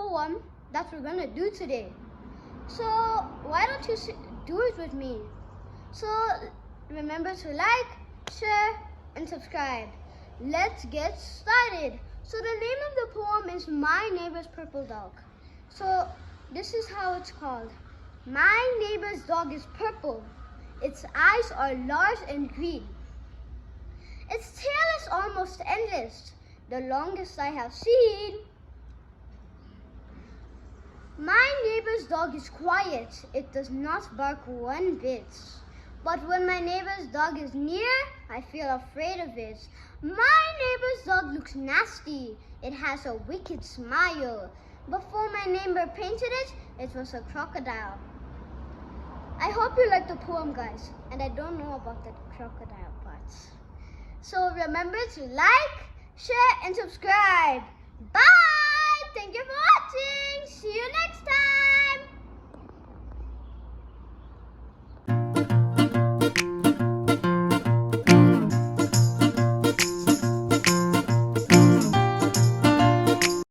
poem that we're gonna do today. So why don't you do it with me? So remember to like, share, and subscribe. Let's get started. So the name of the poem is My Neighbor's Purple Dog. So this is how it's called. My neighbor's dog is purple. Its eyes are large and green. Its tail is almost endless, the longest I have seen. My neighbor's dog is quiet. It does not bark one bit. But when my neighbor's dog is near, I feel afraid of it. My neighbor's dog looks nasty. It has a wicked smile. Before my neighbor painted it, it was a crocodile. I hope you like the poem, guys. And I don't know about the crocodile part. So remember to like, share, and subscribe. Bye!